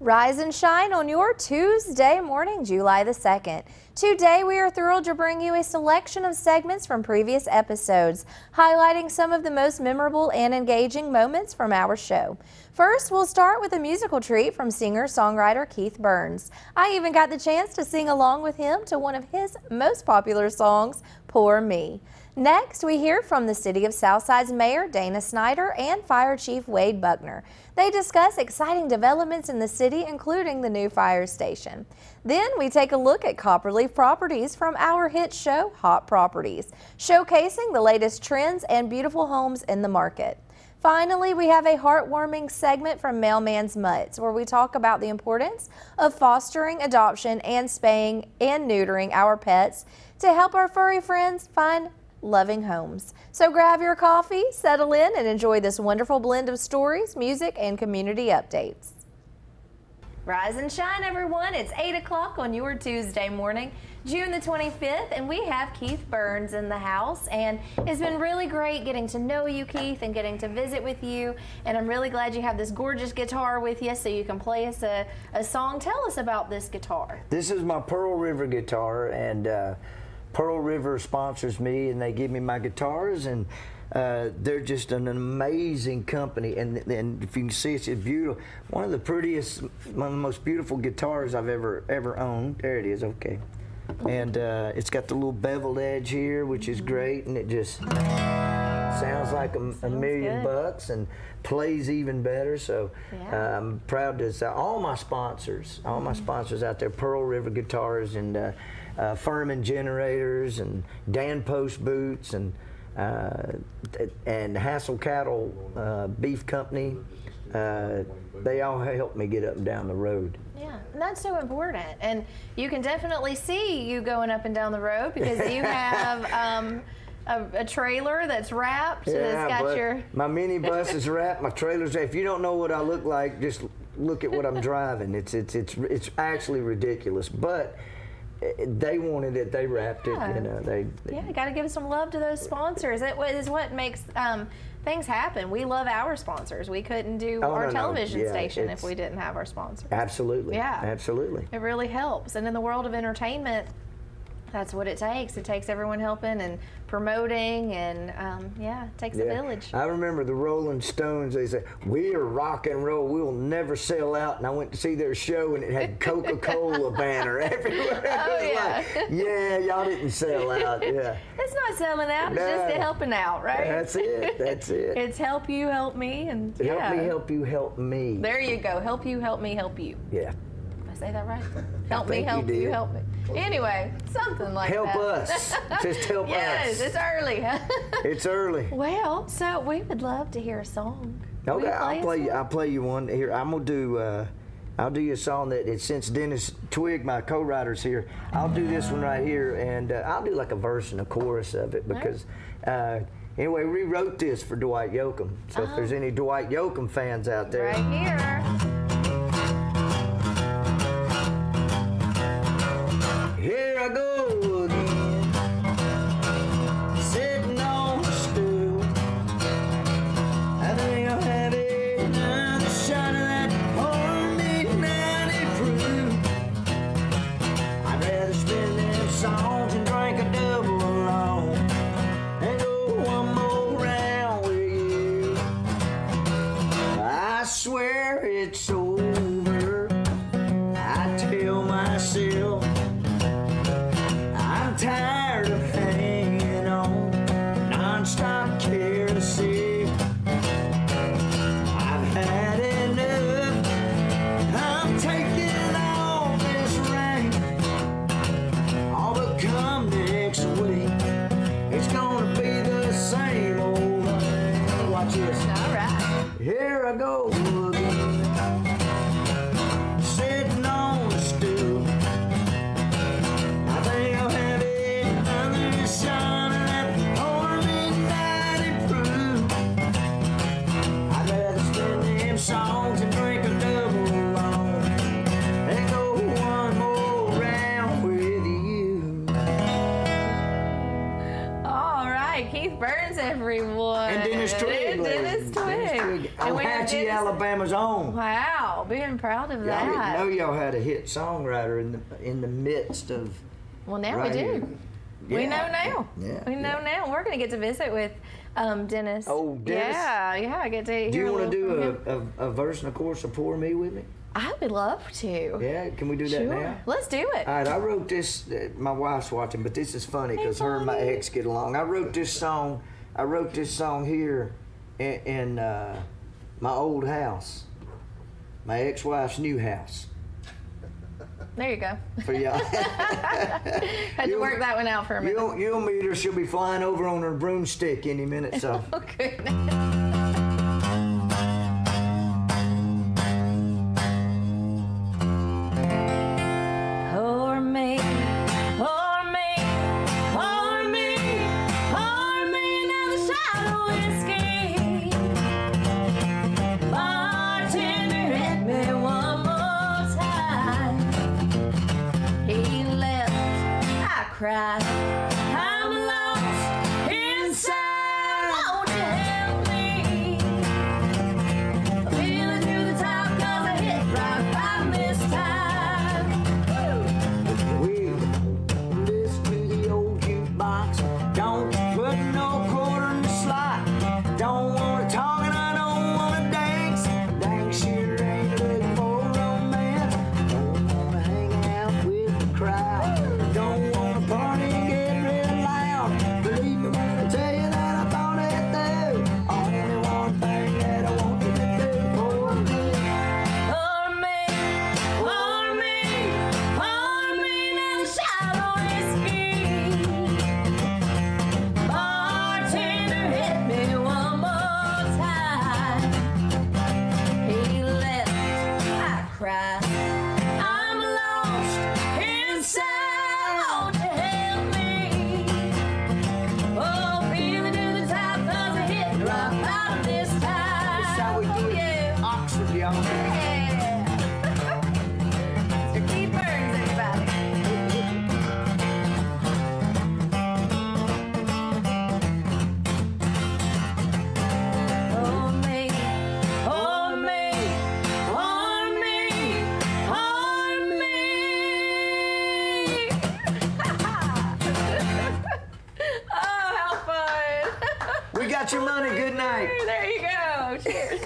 Rise and shine on your Tuesday morning, July the 2nd. Today, we are thrilled to bring you a selection of segments from previous episodes, highlighting some of the most memorable and engaging moments from our show. First, we'll start with a musical treat from singer-songwriter Keith Burns. I even got the chance to sing along with him to one of his most popular songs, Poor Me. Next, we hear from the City of Southside's Mayor Dana Snyder and Fire Chief Wade Buckner. They discuss exciting developments in the city, including the new fire station. Then we take a look at Copperleaf Properties from our hit show, Hot Properties, showcasing the latest trends and beautiful homes in the market. Finally, we have a heartwarming segment from Mailman's Mutts, where we talk about the importance of fostering, adoption, and spaying and neutering our pets to help our furry friends find loving homes. So grab your coffee, settle in, and enjoy this wonderful blend of stories, music, and community updates. Rise and shine, everyone. It's 8 o'clock on your Tuesday morning, June the 25th, and we have Keith Burns in the house. And it's been really great getting to know you, Keith, and getting to visit with you. And I'm really glad you have this gorgeous guitar with you so you can play us a song. Tell us about this guitar. This is my Pearl River guitar, and Pearl River sponsors me, and they give me my guitars, and they're just an amazing company. And if you can see, it's beautiful. One of the most beautiful guitars I've ever owned. There it is. Okay, and it's got the little beveled edge here, which is great, and it just sounds like a million bucks and plays even better. So yeah. I'm proud to say all my sponsors out there, Pearl River Guitars and Furman Generators and Dan Post Boots and Hassel Cattle Beef Company. They all helped me get up and down the road. Yeah, and that's so important. And you can definitely see you going up and down the road because you have a trailer that's wrapped. Yeah, that's got my minibus is wrapped. My trailer's wrapped. If you don't know what I look like, just look at what I'm driving. It's actually ridiculous, but they wanted it. They wrapped it. You know, got to give some love to those sponsors. It is what makes things happen. We love our sponsors. We couldn't do our television station if we didn't have our sponsors. Absolutely. Yeah. Absolutely. It really helps. And in the world of entertainment, that's what it takes. It takes everyone helping and promoting, and it takes a village. I remember the Rolling Stones. They said, "We're rock and roll. We will never sell out." And I went to see their show, and it had Coca-Cola banner everywhere. Oh yeah. Yeah, y'all didn't sell out. Yeah. It's not selling out. It's just helping out, right? That's it. That's it. It's help you, help me, and help me, help you, help me. There you go. Help you, help me, help you. Yeah. Did I say that right? Help me, help you, help me. Anyway, something like help that. Help us. Just help us. Yes, it's early. It's early. Well, so we would love to hear a song. Okay, I'll play you one here. I'm gonna do. I'll do you a song that since Dennis Twigg, my co-writer's here. I'll do this one right here, and I'll do like a verse and a chorus of it because. Anyway, we wrote this for Dwight Yoakam. So if there's any Dwight Yoakam fans out there, right here. Here I go again, sitting on the stool. I think I'll have another shot of that homemade 90 proof. I'd rather spend them songs and drink a double alone and go one more round with you. I swear it's over. I tell myself I'm tired of hanging on, non-stop carelessly. I've had enough. I'm taking all this rain. All but come next week, it's gonna be the same old. Watch this. All right. Here I go again, sitting on the stool. Songs and drink a double alone and go one more round with you. All right, Keith Burns, everyone. And Dennis Twigg. Dennis Twigg. Apache, Alabama's own. Wow. Wow, being proud of Y'all didn't that. know y'all had a hit songwriter in the midst of. Well, now right we do. here. We Yeah. know now. Yeah, We know now. We're going to get to visit with Dennis. Oh, Dennis? Yeah, I get to hear Do you a want to little from him. do a verse and a chorus of Pour Me with me? I would love to. Yeah, can we do that Sure. now? Let's do it. All right, I wrote this. My wife's watching, but this is funny because her and my buddy. ex get along. I wrote this song here in my old house, my ex-wife's new house. There you go. For y'all, Had to work that one out for a minute. you'll meet her. She'll be flying over on her broomstick any minute. So. Okay. Pour me, pour me, pour me, pour me another shot of whiskey. Bartender, hit me one more time. He left, I cried. I'm lost inside. Won't you help me? Feeling through the top 'cause I hit rock bottom this time. We listen to the old jukebox. Don't put no quarter in the slot. Don't wanna talk and I don't wanna dance. Dang sure ain't looking for romance. Don't wanna hang out with the crowd. Don't wanna party and get real loud. Believe me when I tell you that I thought it through. Only one thing that I want you to do for me. Pour me, pour me, pour me another shot of whiskey. Bartender, hit me one more time. He left, I cried. I'm lost inside. Won't you help me? Oh, feeling to the top 'cause I hit rock bottom this time. That's how we do it. Yeah. Oxford, y'all. Yeah. Mr. Keith Burns, everybody. Pour me, pour me, pour me, pour me. Oh, how fun. We got your money. Good night. There you go. Cheers.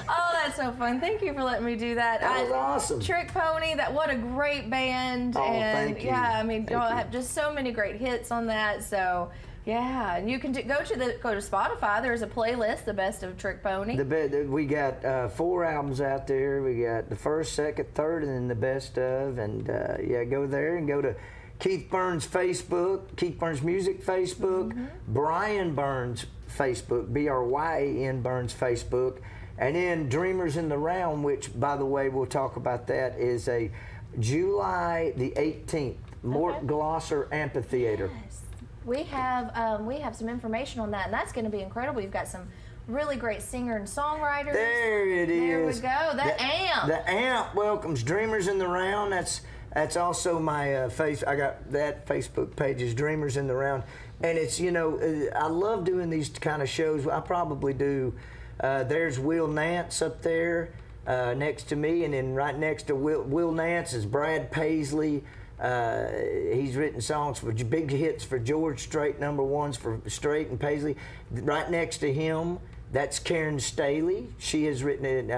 Oh, that's so fun. Thank you for letting me do that. That was awesome. Trick Pony, what a great band. Oh, and thank you. yeah, I mean, Thank y'all you. have just so many great hits on that. So yeah, and you can go to Spotify. There's a playlist, the best of Trick Pony. We got 4 albums out there. We got the first, second, third, and then the best of. And yeah, go there and go to Keith Burns Facebook, Keith Burns Music Facebook, Brian Burns Facebook, BRYAN Burns Facebook, and then Dreamers in the Round, which, by the way, we'll talk about that, is a July the 18th, Mort Glosser Amphitheater. Yes. We have some information on that, and that's going to be incredible. You've got some really great singer and songwriters. There it There is. we go. The AMP. The AMP welcomes Dreamers in the Round. That's also my I got that Facebook page is Dreamers in the Round, and it's I love doing these kind of shows. I probably do. There's Will Nance up there next to me, and then right next to Will Nance is Brad Paisley. He's written songs for big hits for George Strait, number ones for Strait and Paisley. Right next to him, that's Karen Staley. She has written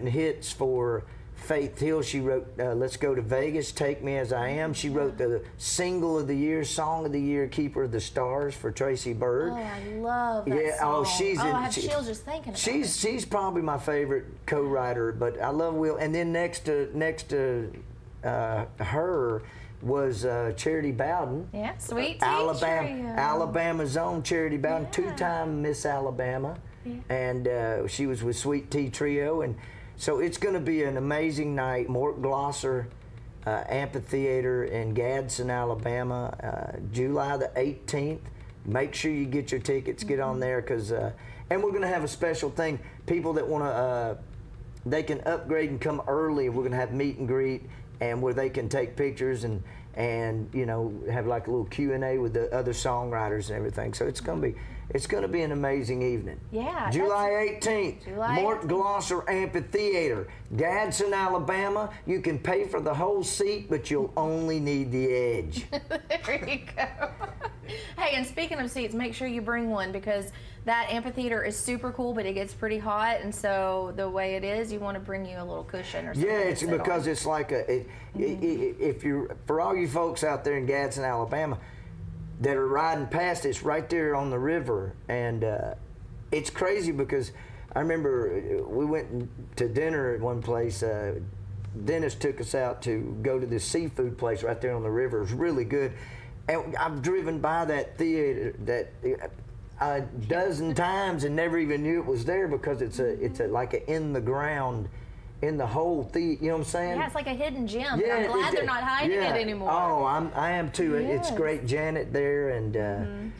hits for Faith Hill. She wrote Let's Go to Vegas, Take Me As I Am. She wrote the single of the year, song of the year, Keeper of the Stars for Tracy Bird. Oh, I love that Yeah, song. I have chills just thinking about it. She's probably my favorite co-writer, but I love Will. And then next to her was Charity Bowden. Yeah, Sweet Tea Trio. Alabama's own Charity Bowden, Yeah. 2-time Miss Alabama, and she was with Sweet Tea Trio, and so it's going to be an amazing night. Mort Glosser Amphitheater in Gadsden, Alabama, July the 18th. Make sure you get your tickets. Get on there because, and we're going to have a special thing. People that want to, they can upgrade and come early. We're going to have meet and greet, and where they can take pictures and and have like a little Q&A with the other songwriters and everything. So it's gonna be an amazing evening. Yeah. July 18th, Mort Glosser Amphitheater, Gadsden, Alabama. You can pay for the whole seat, but you'll only need the edge. There you go. Hey, and speaking of seats, make sure you bring one, because that amphitheater is super cool, but it gets pretty hot, and so the way it is, you want to bring you a little cushion or something. Yeah, it's because it's like if you're, for all you folks out there in Gadsden, Alabama, that are riding past, it's right there on the river, and it's crazy because I remember we went to dinner at one place. Dennis took us out to go to this seafood place right there on the river. It was really good, and I've driven by that theater a dozen times and never even knew it was there, because it's like a in the ground, in the whole theater. You know what I'm saying? Yeah, it's like a hidden gem. Yeah, I'm glad they're not hiding it anymore. Oh, I am too. Yes. It's great. Janet there and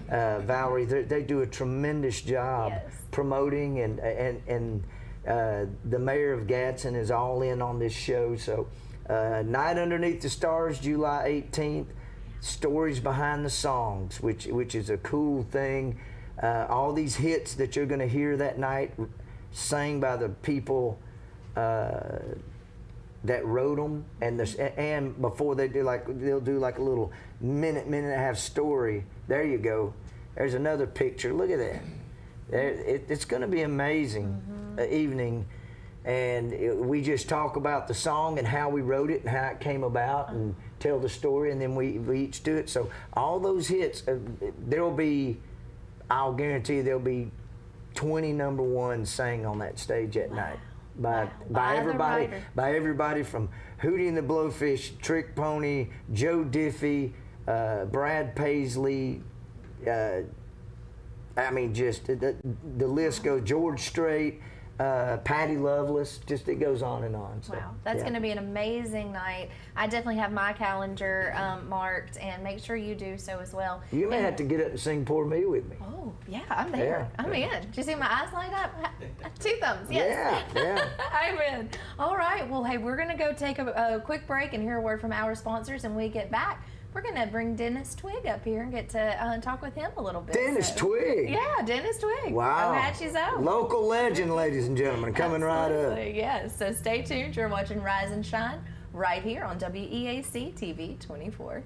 Valerie, they do a tremendous job promoting, and the mayor of Gadsden is all in on this show. So Night Underneath the Stars, July 18th. Stories behind the songs, which is a cool thing. All these hits that you're going to hear that night sang by the people that wrote them, and before they'll do like a little minute and a half story. There you go. There's another picture. Look at that. It's going to be amazing evening, and we just talk about the song and how we wrote it and how it came about, and tell the story, and then we each do it. So all those hits, I'll guarantee there'll be 20 number ones sang on that stage that night. By everybody from Hootie and the Blowfish, Trick Pony, Joe Diffie, Brad Paisley. I mean, just the list goes. George Strait, Patty Loveless. Just, it goes on and on. So, wow, that's going to be an amazing night. I definitely have my calendar marked, and make sure you do so as well. You may have to get up and sing "Pour Me" with me. Oh yeah, I'm there. Yeah. I'm in. Did you see my eyes light up? 2 thumbs. Yes. Yeah. I'm in. All right. Well, hey, we're going to go take a quick break and hear a word from our sponsors, and when we get back, we're going to bring Dennis Twigg up here and get to talk with him a little bit. Dennis Twigg? Yeah, Dennis Twigg. Wow. Apache's own. Local legend, ladies and gentlemen, coming right up. Yes, so stay tuned. You're watching Rise and Shine right here on WEAC TV 24.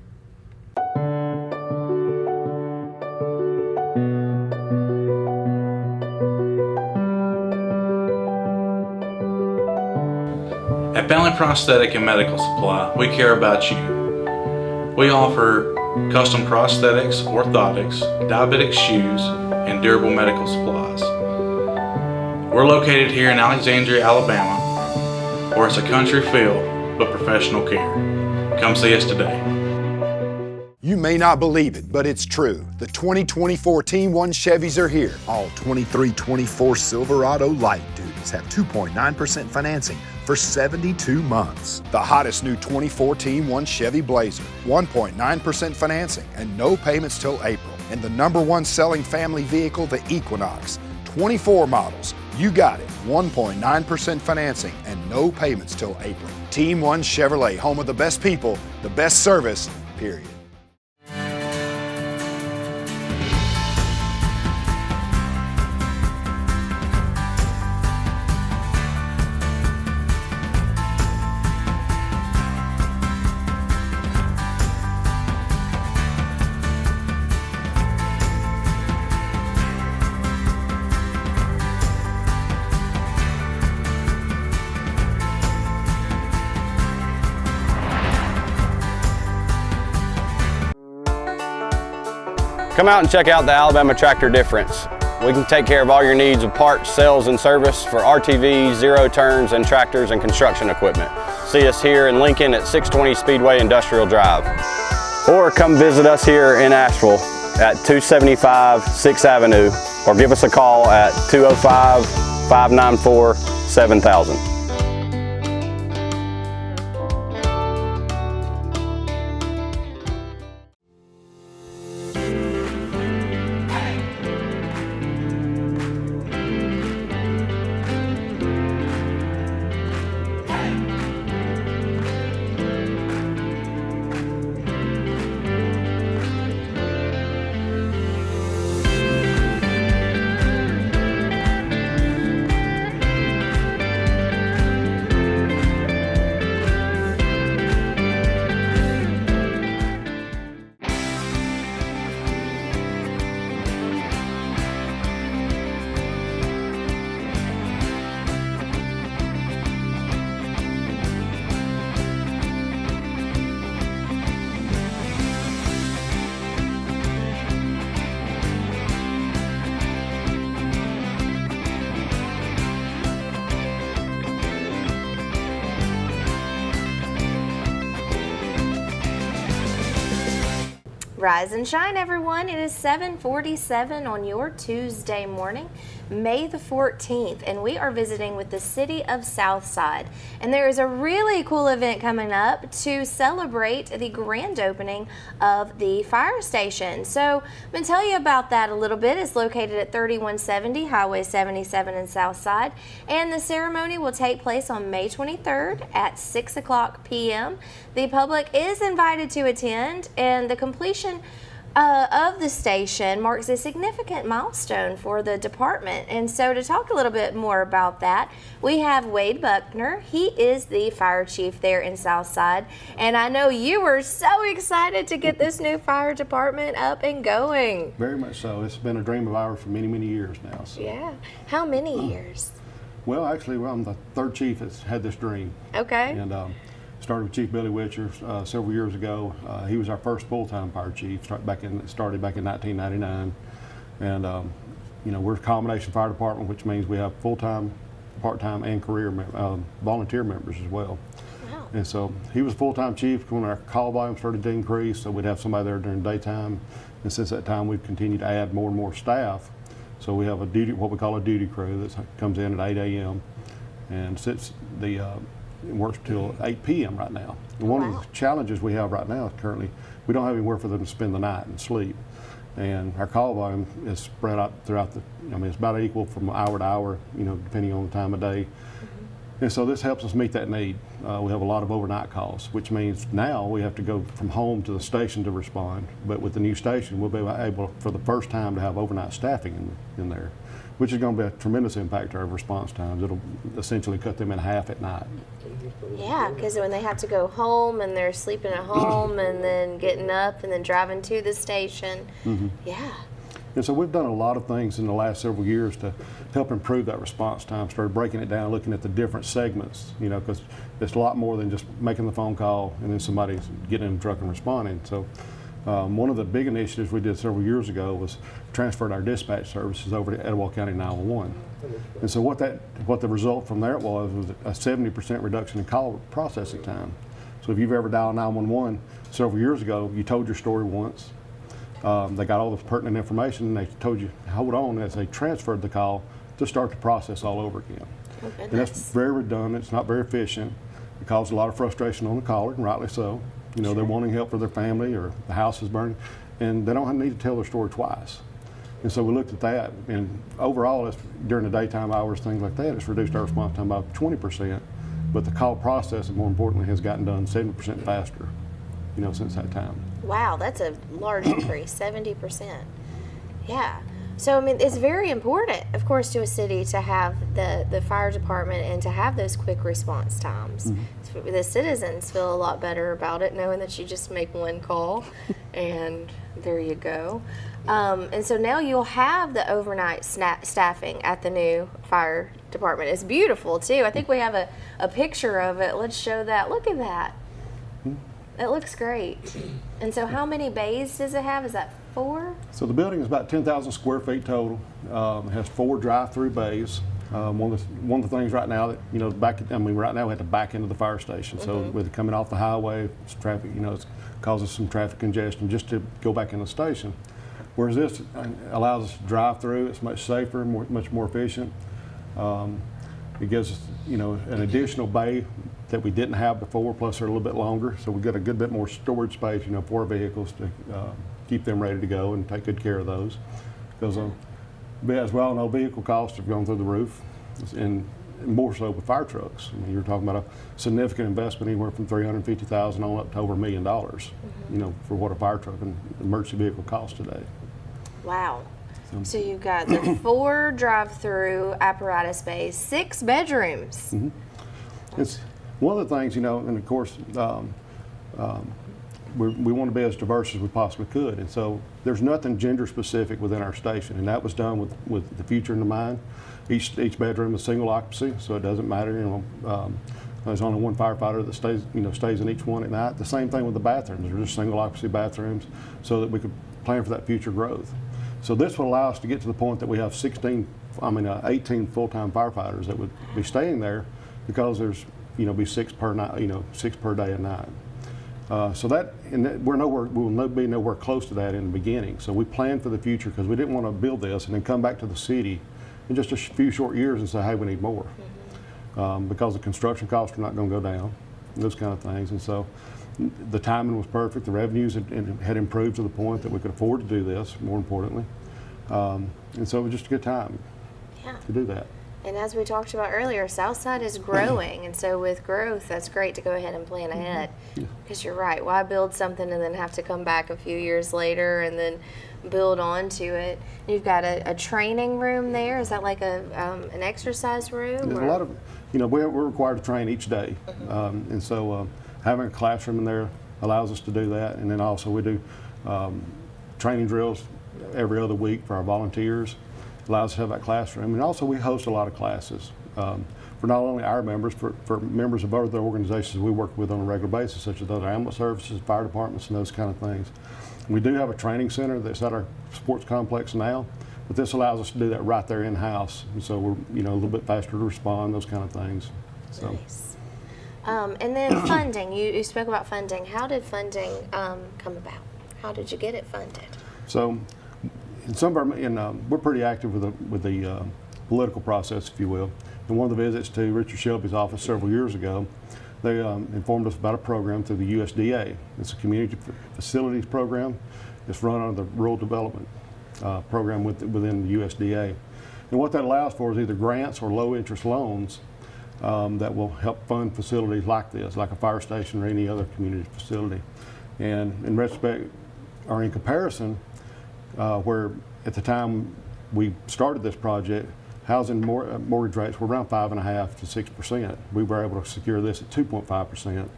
At Family Prosthetic and Medical Supply, we care about you. We offer custom prosthetics, orthotics, diabetic shoes, and durable medical supplies. We're located here in Alexandria, Alabama, where it's a country feel but professional care. Come see us today. You may not believe it, but it's true. The 2024 Team 1 Chevys are here. All 23-24 Silverado light duties have 2.9% financing for 72 months. The hottest new 2024 Team 1 Chevy Blazer, 1.9% financing and no payments till April. And the #1 selling family vehicle, the Equinox, 24 models. You got it, 1.9% financing and no payments till April. Team 1 Chevrolet, home of the best people, the best service, period. Come out and check out the Alabama Tractor difference. We can take care of all your needs of parts, sales, and service for RTVs, zero turns, and tractors and construction equipment. See us here in Lincoln at 620 Speedway Industrial Drive. Or come visit us here in Asheville at 275 6th Avenue, or give us a call at 205-594-7000. Rise and shine, everyone. It is 7:47 on your Tuesday morning, May the 14th, and we are visiting with the city of Southside. And there is a really cool event coming up to celebrate the grand opening of the fire station. So I'm going to tell you about that a little bit. It's located at 3170 Highway 77 in Southside, and the ceremony will take place on May 23rd at 6 o'clock p.m. The public is invited to attend, and the completion of the station marks a significant milestone for the department. And so to talk a little bit more about that, we have Wade Buckner. He is the fire chief there in Southside, and I know you were so excited to get this new fire department up and going. Very much so. It's been a dream of ours for many, many years now. So. Yeah. How many years? Well, actually, I'm the third chief that's had this dream. Okay. And started with Chief Billy Witcher several years ago. He was our first full-time fire chief. Started back in 1999, and we're a combination fire department, which means we have full-time, part-time, and career volunteer members as well. Wow. And so he was full-time chief when our call volume started to increase, so we'd have somebody there during the daytime. And since that time, we've continued to add more and more staff. So we have what we call a duty crew that comes in at 8 a.m. and sits it works till 8 p.m. right now. And one of the challenges we have right now is currently we don't have anywhere for them to spend the night and sleep. And our call volume is spread out throughout it's about equal from hour to hour, depending on the time of day. And so this helps us meet that need. We have a lot of overnight calls, which means now we have to go from home to the station to respond. But with the new station, we'll be able, for the first time, to have overnight staffing in there, which is going to be a tremendous impact to our response times. It'll essentially cut them in half at night. Yeah, because when they have to go home and they're sleeping at home and then getting up and then driving to the station, yeah. And so we've done a lot of things in the last several years to help improve that response time. Started breaking it down, looking at the different segments, because it's a lot more than just making the phone call and then somebody getting in the truck and responding. So one of the big initiatives we did several years ago was transferred our dispatch services over to Etowah County 911. And so what the result from there was a 70% reduction in call processing time. So if you've ever dialed 911 several years ago, you told your story once. They got all the pertinent information and they told you, hold on, as they transferred the call to start the process all over again. Okay, and that's very redundant, it's not very efficient. It caused a lot of frustration on the caller, and rightly so. They're wanting help for their family or the house is burning, and they don't need to tell their story twice. And so we looked at that, and overall, during the daytime hours, things like that, it's reduced our response time by 20%, but the call processing, more importantly, has gotten done 70% faster, since that time. Wow, that's a large increase, 70%. Yeah. So, it's very important, of course, to a city to have the fire department and to have those quick response times. The citizens feel a lot better about it, knowing that you just make one call and there you go. And so now you'll have the overnight staffing at the new fire department. It's beautiful, too. I think we have a picture of it. Let's show that. Look at that. It looks great. And so how many bays does it have? Is that 4? So the building is about 10,000 square feet total. It has 4 drive-through bays. One of the things right now that, right now we have to back into the fire station. So with coming off the highway, it's traffic, it causes some traffic congestion just to go back in the station. Whereas this allows us to drive through. It's much safer, much more efficient. It gives us, an additional bay that we didn't have before, plus they're a little bit longer. So we've got a good bit more storage space, for our vehicles to keep them ready to go and take good care of those. Because as we all know, vehicle costs have gone through the roof, and more so with fire trucks. You're talking about a significant investment, anywhere from $350,000 on up to over $1 million, for what a fire truck and emergency vehicle costs today. Wow. So you've got the 4 drive-through apparatus bays, 6 bedrooms. It's one of the things, and of course, we want to be as diverse as we possibly could. And so there's nothing gender specific within our station, and that was done with the future in mind. Each bedroom is single occupancy, so it doesn't matter, there's only one firefighter that stays in each one at night. The same thing with the bathrooms. They're just single occupancy bathrooms so that we could plan for that future growth. So this will allow us to get to the point that we have 18 full-time firefighters that would be staying there, because there's be 6 per night, 6 per day at night. So that, and we'll be nowhere close to that in the beginning. So we planned for the future because we didn't want to build this and then come back to the city in just a few short years and say, hey, we need more. Because the construction costs are not going to go down, those kind of things. And so the timing was perfect. The revenues had improved to the point that we could afford to do this, more importantly. And so it was just a good time to do that. And as we talked about earlier, Southside is growing, and so with growth, that's great to go ahead and plan ahead. Because you're right, why build something and then have to come back a few years later and then build onto it? You've got a training room there. Is that like an exercise room? There's a lot of, we're required to train each day, and so having a classroom in there allows us to do that. And then also we do training drills every other week for our volunteers. Allows us to have that classroom. And also we host a lot of classes for not only our members, for members of other organizations we work with on a regular basis, such as other ambulance services, fire departments, and those kind of things. We do have a training center that's at our sports complex now, but this allows us to do that right there in-house. And so we're a little bit faster to respond, those kind of things. So. Nice. And then funding, you spoke about funding. How did funding come about? How did you get it funded? So in some of our, we're pretty active with the political process, if you will. In one of the visits to Richard Shelby's office several years ago, they informed us about a program through the USDA. It's a community facilities program. It's run under the Rural Development Program within the USDA. And what that allows for is either grants or low interest loans that will help fund facilities like this, like a fire station or any other community facility. And in retrospect, or in comparison, where at the time we started this project, housing mortgage rates were around 5.5% to 6%. We were able to secure this at 2.5%,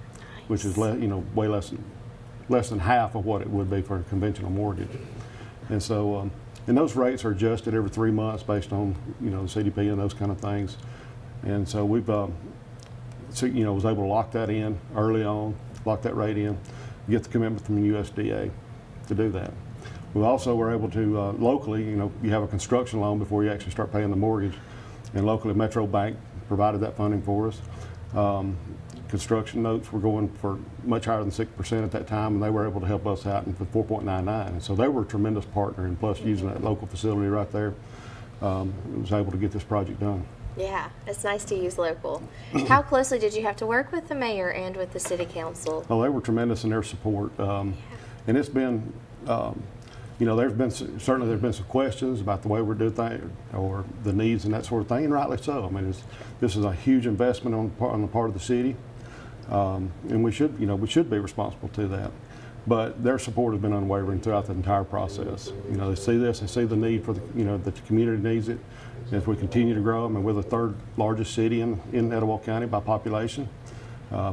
which is way less than half of what it would be for a conventional mortgage. And so, and those rates are adjusted every 3 months based on the CDP and those kind of things. And so we've was able to lock that in early on, lock that rate in, get the commitment from the USDA to do that. We also were able to locally, you have a construction loan before you actually start paying the mortgage, and locally Metro Bank provided that funding for us. Construction notes were going for much higher than 6% at that time, and they were able to help us out for 4.99. And so they were a tremendous partner, and plus using that local facility right there, was able to get this project done. Yeah, it's nice to use local. How closely did you have to work with the mayor and with the city council? Oh, they were tremendous in their support, and it's been. There's been some questions about the way we're doing things or the needs and that sort of thing, and rightly so. I mean, this is a huge investment on the part of the city, and we should be responsible to that. But their support has been unwavering throughout the entire process. They see this, they see the need for that the community needs it. And as we continue to grow, we're the third largest city in Etowah County by population,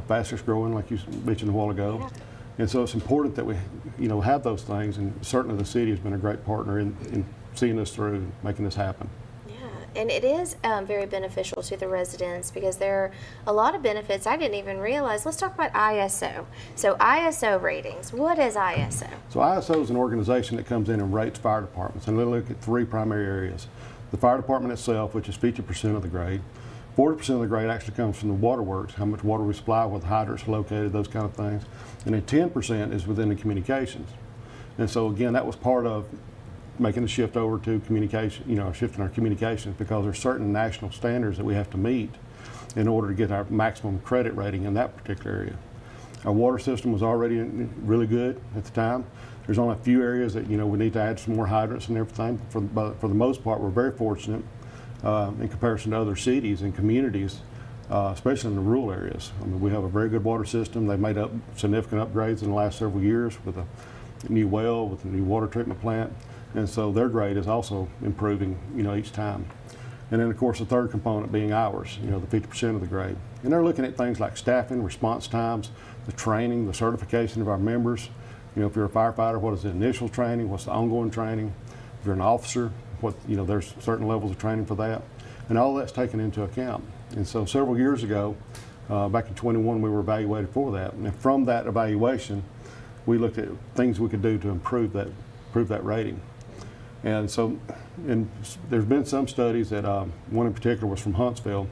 fastest growing, like you mentioned a while ago. Yeah. And so it's important that we, have those things, and certainly the city has been a great partner in seeing us through and making this happen. Yeah, and it is very beneficial to the residents because there are a lot of benefits I didn't even realize. Let's talk about ISO. So ISO ratings, what is ISO? So ISO is an organization that comes in and rates fire departments, and they look at three primary areas. The fire department itself, which is 50% of the grade. 40% of the grade actually comes from the waterworks, how much water we supply, where the hydrants are located, those kind of things. And then 10% is within the communications. And so again, that was part of making the shift over to communication, shifting our communications, because there's certain national standards that we have to meet in order to get our maximum credit rating in that particular area. Our water system was already really good at the time. There's only a few areas that we need to add some more hydrants and everything. But for the most part, we're very fortunate in comparison to other cities and communities, especially in the rural areas. We have a very good water system. They've made up significant upgrades in the last several years with a new well, with a new water treatment plant, and so their grade is also improving, each time. And then, of course, the third component being ours, the 50% of the grade. And they're looking at things like staffing, response times, the training, the certification of our members. If you're a firefighter, what is the initial training? What's the ongoing training? If you're an officer, there's certain levels of training for that. And all that's taken into account. And so several years ago, back in 21, we were evaluated for that. And from that evaluation, we looked at things we could do to improve that rating. And so, there's been some studies that one in particular was from Huntsville,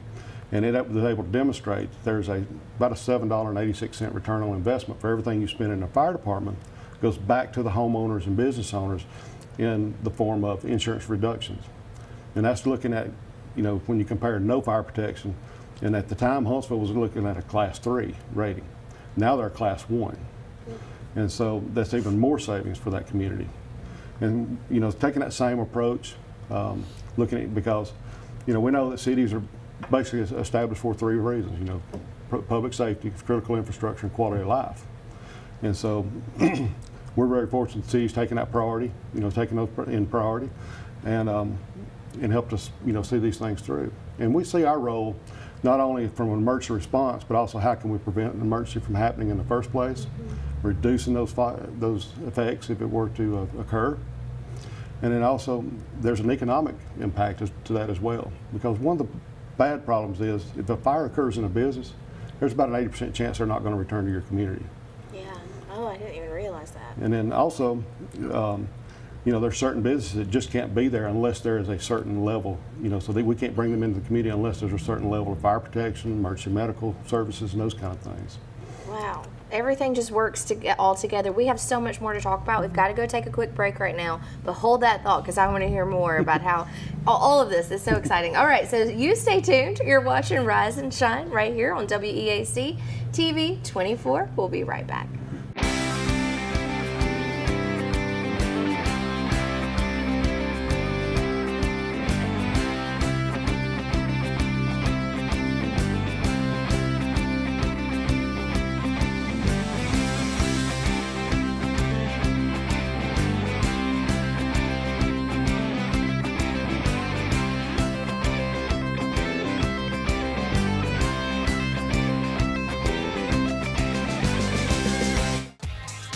And it was able to demonstrate there's about a $7.86 return on investment for everything you spend in the fire department goes back to the homeowners and business owners in the form of insurance reductions. And that's looking at, when you compare no fire protection, and at the time Huntsville was looking at a class 3 rating. Now they're a class 1. And so that's even more savings for that community. And taking that same approach, looking at, because we know that cities are basically established for 3 reasons, public safety, critical infrastructure, and quality of life. And so we're very fortunate the city's taking that priority, taking those in priority, and helped us, see these things through. And we see our role not only from an emergency response, but also how can we prevent an emergency from happening in the first place, reducing those effects if it were to occur. And then also there's an economic impact to that as well, because one of the bad problems is if a fire occurs in a business, there's about an 80% chance they're not going to return to your community. Yeah. Oh, I didn't even realize that. And then also, there's certain businesses that just can't be there unless there is a certain level, so that we can't bring them into the community unless there's a certain level of fire protection, emergency medical services, and those kind of things. Wow. Everything just works all together. We have so much more to talk about. We've got to go take a quick break right now, but hold that thought because I want to hear more about how all of this is so exciting. All right, so you stay tuned. You're watching Rise and Shine right here on WEAC TV 24. We'll be right back.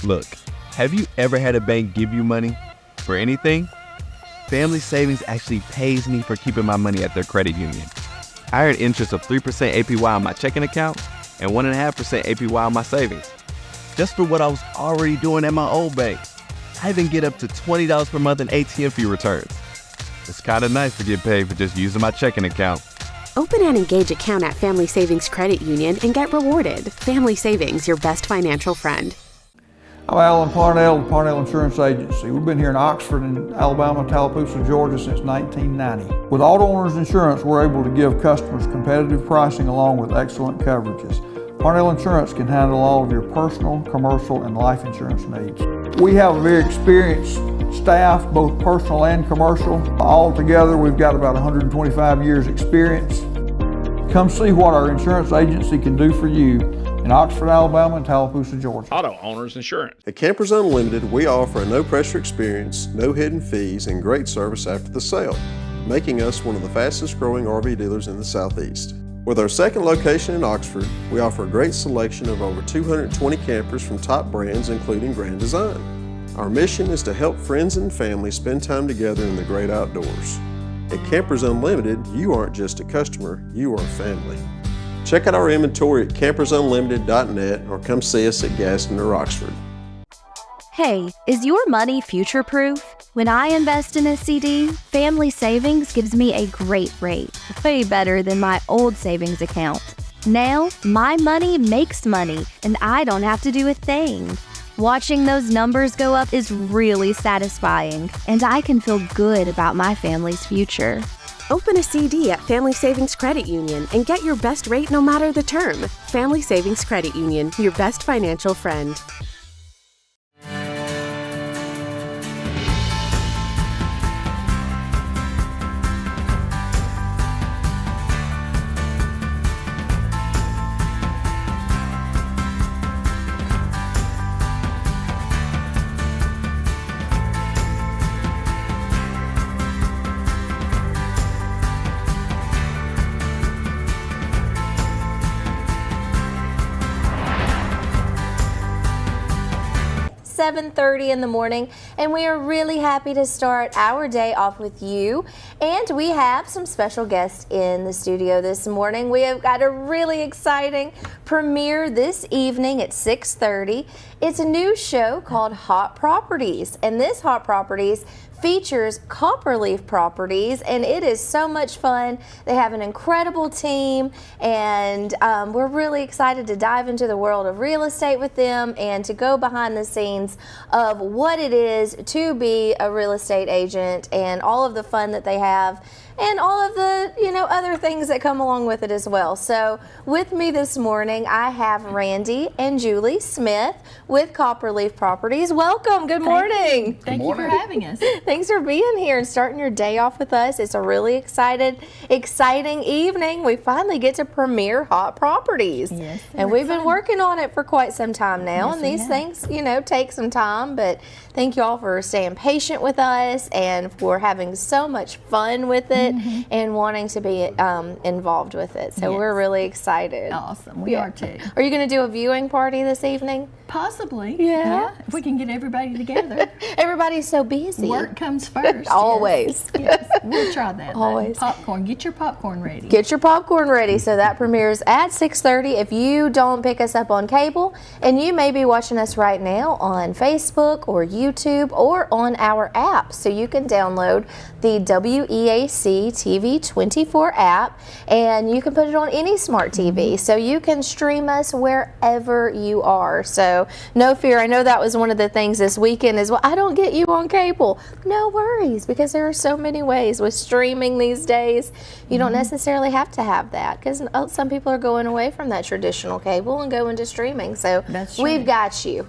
Look, have you ever had a bank give you money for anything? Family Savings actually pays me for keeping my money at their credit union. I earned interest of 3% APY on my checking account and 1.5% APY on my savings, just for what I was already doing at my old bank. I even get up to $20 per month in ATM fee returns. It's kind of nice to get paid for just using my checking account. Open an Engage account at Family Savings Credit Union and get rewarded. Family Savings, your best financial friend. I'm Alan Parnell with Parnell Insurance Agency. We've been here in Oxford and Alabama, Tallapoosa, Georgia since 1990. With Auto Owners Insurance, we're able to give customers competitive pricing along with excellent coverages. Parnell Insurance can handle all of your personal, commercial, and life insurance needs. We have a very experienced staff, both personal and commercial. All together, we've got about 125 years experience. Come see what our insurance agency can do for you in Oxford, Alabama, and Tallapoosa, Georgia. Auto Owners Insurance. At Campers Unlimited, we offer a no-pressure experience, no hidden fees, and great service after the sale, making us one of the fastest-growing RV dealers in the Southeast. With our second location in Oxford, we offer a great selection of over 220 campers from top brands, including Grand Design. Our mission is to help friends and family spend time together in the great outdoors. At Campers Unlimited, you aren't just a customer, you are family. Check out our inventory at campersunlimited.net or come see us at Gadsden or Oxford. Hey, is your money future-proof? When I invest in a CD, Family Savings gives me a great rate, way better than my old savings account. Now, my money makes money, and I don't have to do a thing. Watching those numbers go up is really satisfying, and I can feel good about my family's future. Open a CD at Family Savings Credit Union and get your best rate no matter the term. Family Savings Credit Union, your best financial friend. .30 in the morning, and we are really happy to start our day off with you. And we have some special guests in the studio this morning. We have got a really exciting premiere this evening at 6:30. It's a new show called Hot Properties, and this Hot Properties features Copperleaf Properties, and it is so much fun. They have an incredible team, and we're really excited to dive into the world of real estate with them and to go behind the scenes of what it is to be a real estate agent and all of the fun that they have and all of the, other things that come along with it as well. So with me this morning, I have Randy and Julie Smith with Copperleaf Properties. Welcome. Good morning. Thank you for having us. Thanks for being here and starting your day off with us. It's a really exciting evening. We finally get to premiere Hot Properties. Yes. And we've been working on it for quite some time now. Yes, and these things, take some time, but thank you all for staying patient with us and for having so much fun with it and wanting to be involved with it. So we're really excited. Awesome. We are too. Are you going to do a viewing party this evening? Possibly. Yeah. If we can get everybody together. Everybody's so busy. Work comes first. Always. Yes. We'll try that. Always. Popcorn. Get your popcorn ready. Get your popcorn ready. So that premieres at 6:30. If you don't pick us up on cable, and you may be watching us right now on Facebook or YouTube or on our app, so you can download the WEAC TV 24 app, and you can put it on any smart TV, so you can stream us wherever you are. So no fear. I know that was one of the things this weekend is, well, I don't get you on cable. No worries, because there are so many ways with streaming these days. You don't necessarily have to have that, because some people are going away from that traditional cable and going to streaming. So we've got you.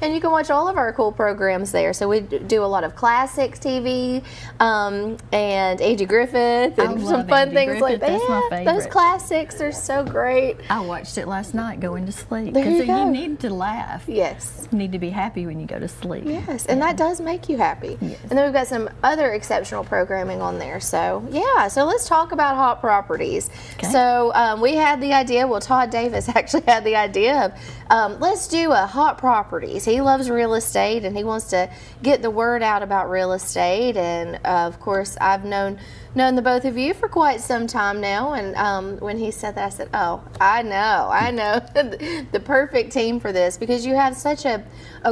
And you can watch all of our cool programs there. So we do a lot of classics TV and Andy Griffith and some fun things like that. That's my favorite. Those classics are so great. I watched it last night going to sleep. There you go. You need to laugh. Yes. You need to be happy when you go to sleep. Yes, and that does make you happy. Yes. And then we've got some other exceptional programming on there. So so let's talk about Hot Properties. Okay. So we had the idea, Todd Davis actually had the idea of let's do a Hot Properties. He loves real estate and he wants to get the word out about real estate. And of course, I've known the both of you for quite some time now. And when he said that, I said, oh, I know the perfect team for this, because you have such a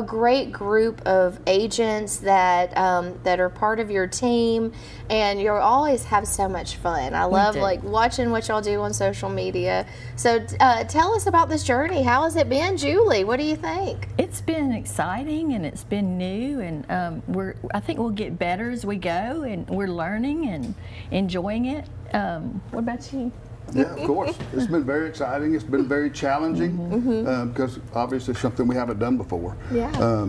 great group of agents that are part of your team, and you always have so much fun. I love watching what y'all do on social media. So tell us about this journey. How has it been, Julie? What do you think? It's been exciting and it's been new, and I think we'll get better as we go, and we're learning and enjoying it. What about you? Yeah, of course. It's been very exciting. It's been very challenging because obviously it's something we haven't done before. Yeah.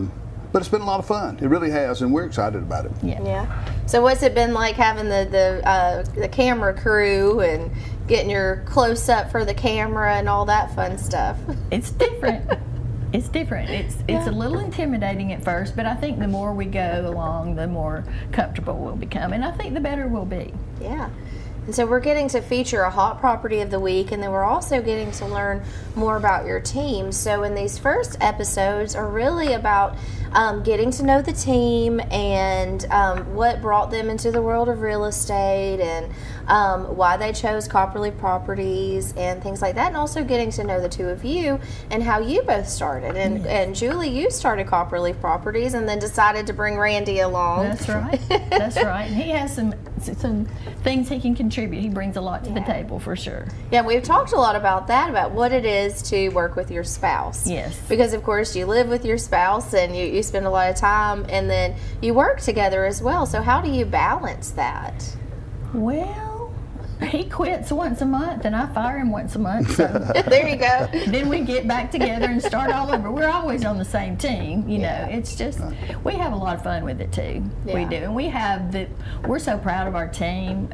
But it's been a lot of fun. It really has, and we're excited about it. Yeah. So what's it been like having the camera crew and getting your close up for the camera and all that fun stuff? It's different. It's different. It's a little intimidating at first, but I think the more we go along, the more comfortable we'll become, and I think the better we'll be. Yeah. And so we're getting to feature a hot property of the week, and then we're also getting to learn more about your team. So in these first episodes are really about getting to know the team and what brought them into the world of real estate and why they chose Copperleaf Properties and things like that, and also getting to know the two of you and how you both started. And Julie, you started Copperleaf Properties and then decided to bring Randy along. That's right. That's right. He has some things he can contribute. He brings a lot to the table for sure. Yeah, we've talked a lot about that, about what it is to work with your spouse. Yes. Because of course you live with your spouse and you spend a lot of time, and then you work together as well. So how do you balance that? Well, he quits once a month and I fire him once a month. So there you go. Then we get back together and start all over. We're always on the same team, you know. It's just, we have a lot of fun with it too. Yeah. We do. And we're so proud of our team.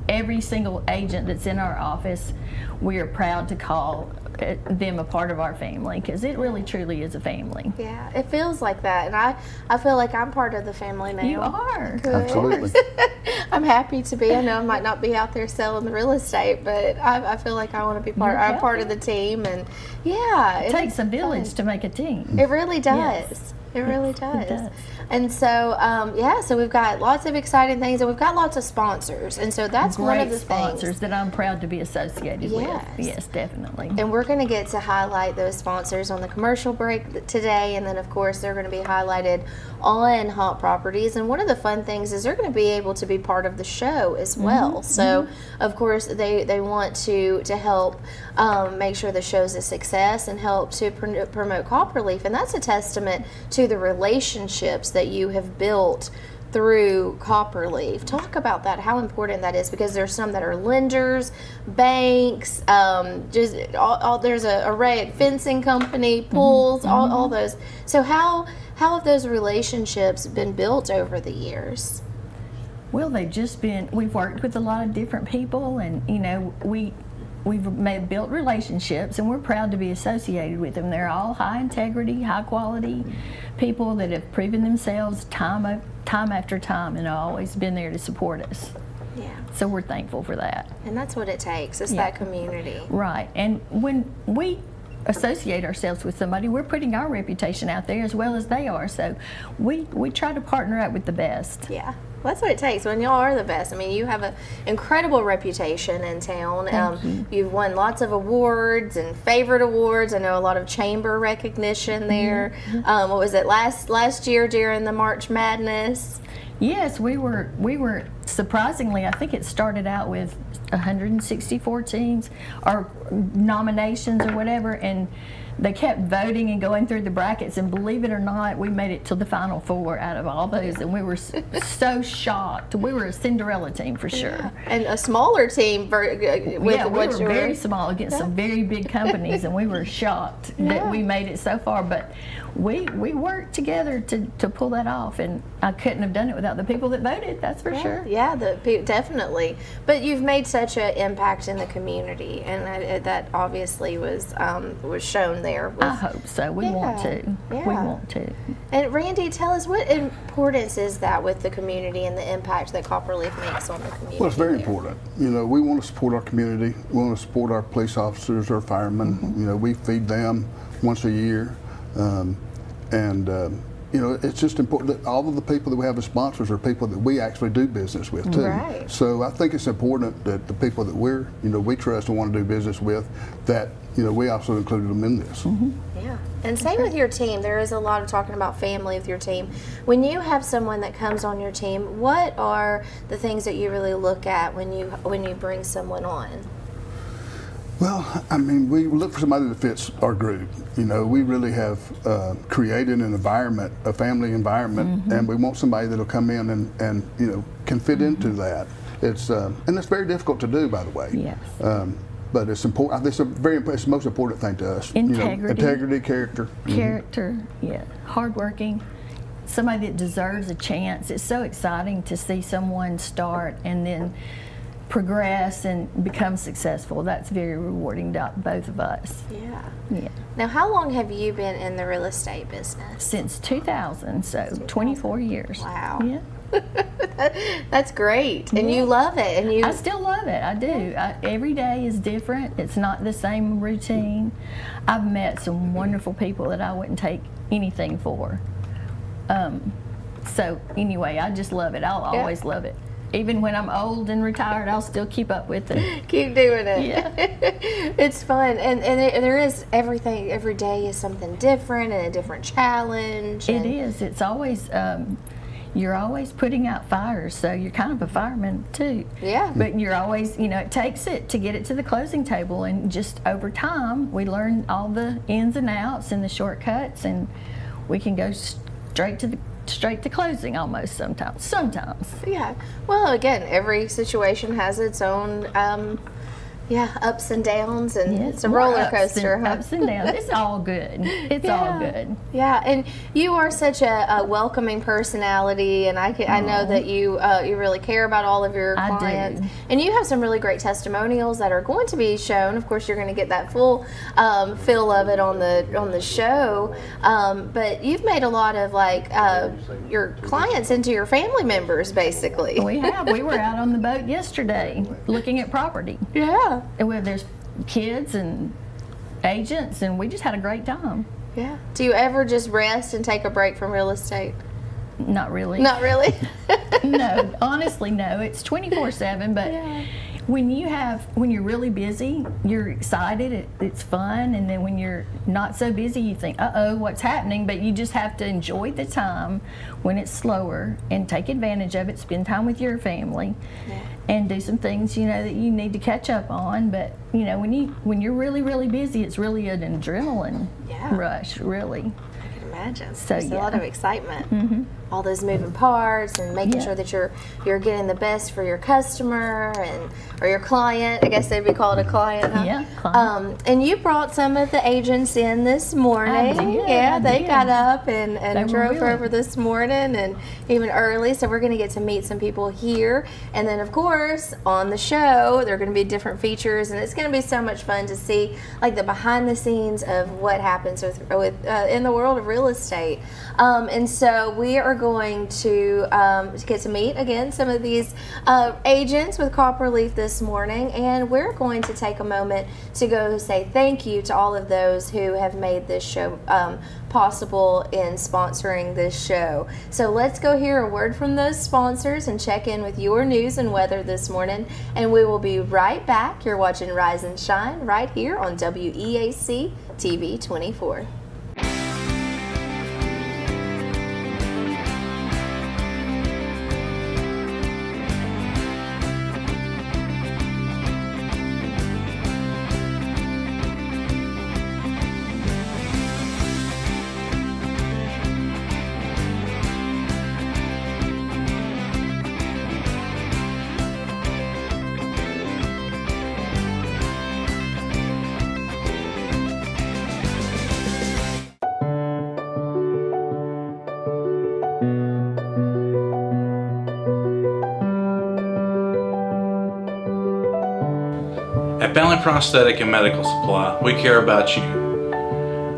Every single agent that's in our office, we are proud to call them a part of our family, because it really truly is a family. Yeah, it feels like that, and I feel like I'm part of the family now. You are. Good. Absolutely. I'm happy to be. I know I might not be out there selling the real estate, but I feel like I want to be part of the team, and it takes a village to make a team. It really does. Yes. It really does. It does. And so, so we've got lots of exciting things, and we've got lots of sponsors, and so that's one of the sponsors things that I'm proud to be associated with. Yes, definitely. And we're going to get to highlight those sponsors on the commercial break today, and then of course they're going to be highlighted on Haupt Properties. And one of the fun things is they're going to be able to be part of the show as well. So of course they want to help make sure the show's a success and help to promote Copperleaf, and that's a testament to the relationships that you have built through Copperleaf. Talk about that, how important that is, because there's some that are lenders, banks, there's an array of fencing company, pools, all those. So how have those relationships been built over the years? Well, we've worked with a lot of different people, and we've built relationships, and we're proud to be associated with them. They're all high integrity, high quality people that have proven themselves time after time, and have always been there to support us. Yeah. So we're thankful for that. And that's what it takes. It's that community. Right. And when we associate ourselves with somebody, we're putting our reputation out there as well as they are. So we try to partner up with the best. Yeah. Well, that's what it takes when y'all are the best. I mean, you have an incredible reputation in town. You've won lots of awards and favorite awards. I know a lot of chamber recognition there. What was it, last year during the March Madness? Yes, we were surprisingly, I think it started out with 164 teams or nominations or whatever, and they kept voting and going through the brackets, and believe it or not, we made it to the Final Four out of all those, and we were so shocked. We were a Cinderella team for sure. And a smaller team. We were very small against some very big companies, and we were shocked that we made it so far, but we worked together to pull that off, and I couldn't have done it without the people that voted, that's for sure. Yeah, definitely. But you've made such an impact in the community, and that obviously was shown there. I hope so. We want to. Yeah. We want to. And Randy, tell us, what importance is that with the community and the impact that Copperleaf makes on the community? Well, it's very important. We want to support our community. We want to support our police officers, our firemen. We feed them once a year. It's just important that all of the people that we have as sponsors are people that we actually do business with too. Right. So I think it's important that the people that we trust and want to do business with, that we also included them in this. Yeah. And same with your team. There is a lot of talking about family with your team. When you have someone that comes on your team, what are the things that you really look at when you bring someone on? Well, I mean, we look for somebody that fits our group. We really have created an environment, a family environment, and we want somebody that'll come in and can fit into that. It's and it's very difficult to do, by the way. Yes. But it's important. It's it's the most important thing to us. Integrity. Integrity, character. Character, yeah. Hardworking. Somebody that deserves a chance. It's so exciting to see someone start and then progress and become successful. That's very rewarding to both of us. Yeah. Now, how long have you been in the real estate business? Since 2000, so 24 years. Wow. Yeah. That's great. And you love it. And I still love it. I do. Every day is different. It's not the same routine. I've met some wonderful people that I wouldn't take anything for. So anyway, I just love it. I'll always love it. Even when I'm old and retired, I'll still keep up with it. Keep doing it. Yeah. It's fun. And there is everything. Every day is something different and a different challenge. It is. It's always, you're always putting out fires, so you're kind of a fireman too. Yeah. But you're always, it takes it to get it to the closing table, and just over time, we learn all the ins and outs and the shortcuts, and we can go straight to closing almost sometimes. Yeah. Well, again, every situation has its own ups and downs, and it's a roller coaster. Ups and downs. It's all good. It's all good. Yeah, and you are such a welcoming personality, and I know that you really care about all of your clients. do. And you have some really great testimonials that are going to be shown. Of course, you're going to get that full feel of it on the show. But you've made a lot of your clients into your family members, basically. We have. We were out on the boat yesterday looking at property. Yeah. And there's kids and agents, and we just had a great time. Yeah. Do you ever just rest and take a break from real estate? Not really. Not really? No, honestly, no. It's 24/7, but Yeah. when you're really busy, you're excited, it's fun, and then when you're not so busy, you think, uh-oh, what's happening? But you just have to enjoy the time when it's slower and take advantage of it, spend time with your family, and do some things, that you need to catch up on. But, when you're really, really busy, it's really an adrenaline rush, really. I can imagine. So, There's a lot of excitement. All those moving parts and making sure that you're getting the best for your customer or your client. I guess they'd be called a client, huh? Yeah, client. And you brought some of the agents in this morning. I They did. got up and drove really- over this morning and even early. So we're going to get to meet some people here. And then, of course, on the show, there are going to be different features. And it's going to be so much fun to see like the behind the scenes of what happens with in the world of real estate. And so we are going to get to meet again some of these agents with Copperleaf this morning, and we're going to take a moment to go say thank you to all of those who have made this show possible in sponsoring this show. So let's go hear a word from those sponsors and check in with your news and weather this morning, and we will be right back. You're watching Rise and Shine right here on WEAC TV 24. At Bentley Prosthetic and Medical Supply, we care about you.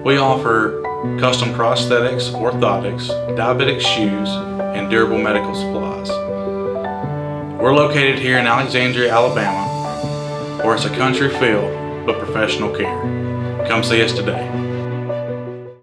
We offer custom prosthetics, orthotics, diabetic shoes, and durable medical supplies. We're located here in Alexandria, Alabama, where it's a country feel but professional care. Come see us today.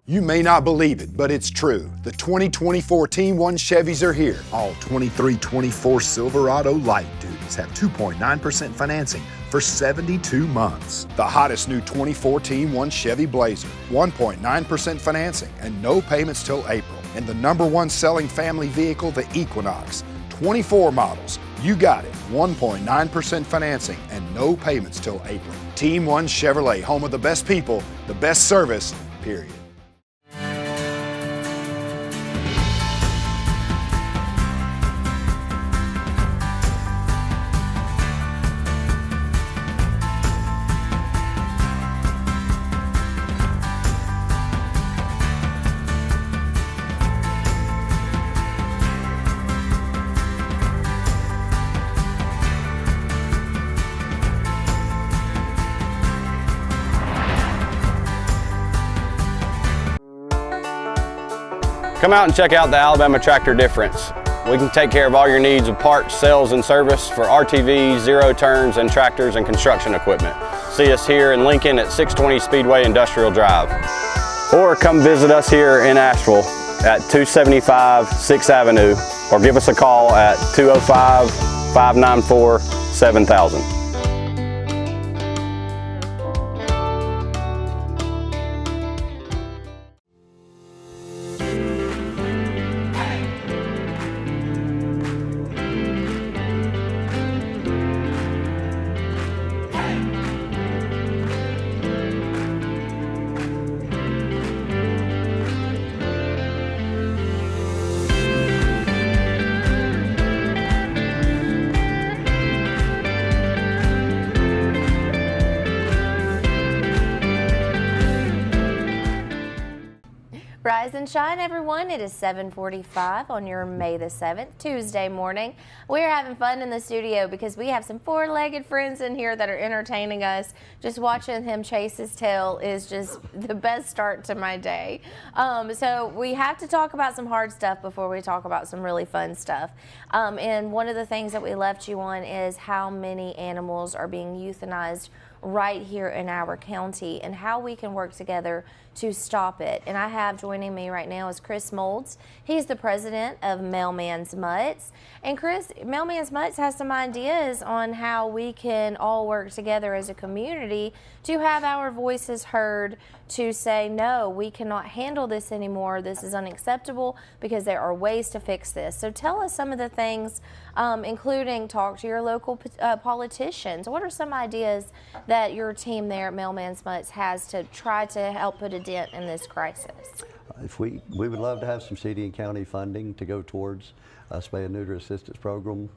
You may not believe it, but it's true. The 2024 Team 1 Chevys are here. All 23-24 Silverado light duties have 2.9% financing for 72 months. The hottest new 2024 Team 1 Chevy Blazer, 1.9% financing and no payments till April. And the #1 selling family vehicle, the Equinox, 24 models. You got it, 1.9% financing and no payments till April. Team 1 Chevrolet, home of the best people, the best service, period. Come out and check out the Alabama Tractor difference. We can take care of all your needs of parts, sales, and service for RTVs, zero turns, and tractors and construction equipment. See us here in Lincoln at 620 Speedway Industrial Drive. Or come visit us here in Asheville at 275 6th Avenue, or give us a call at 205-594-7000. Rise and shine, everyone. It is 7:45 on your May the 7th, Tuesday morning. We're having fun in the studio because we have some four-legged friends in here that are entertaining us. Just watching him chase his tail is just the best start to my day. So we have to talk about some hard stuff before we talk about some really fun stuff. And one of the things that we left you on is how many animals are being euthanized right here in our county and how we can work together to stop it. And I have joining me right now is Chris Molds. He's the president of Mailman's Mutts. And Chris, Mailman's Mutts has some ideas on how we can all work together as a community to have our voices heard, to say, no, we cannot handle this anymore. This is unacceptable, because there are ways to fix this. So tell us some of the things, including talk to your local politicians. What are some ideas that your team there at Mailman's Mutts has to try to help put a dent in this crisis? If we would love to have some city and county funding to go towards a spay and neuter assistance program.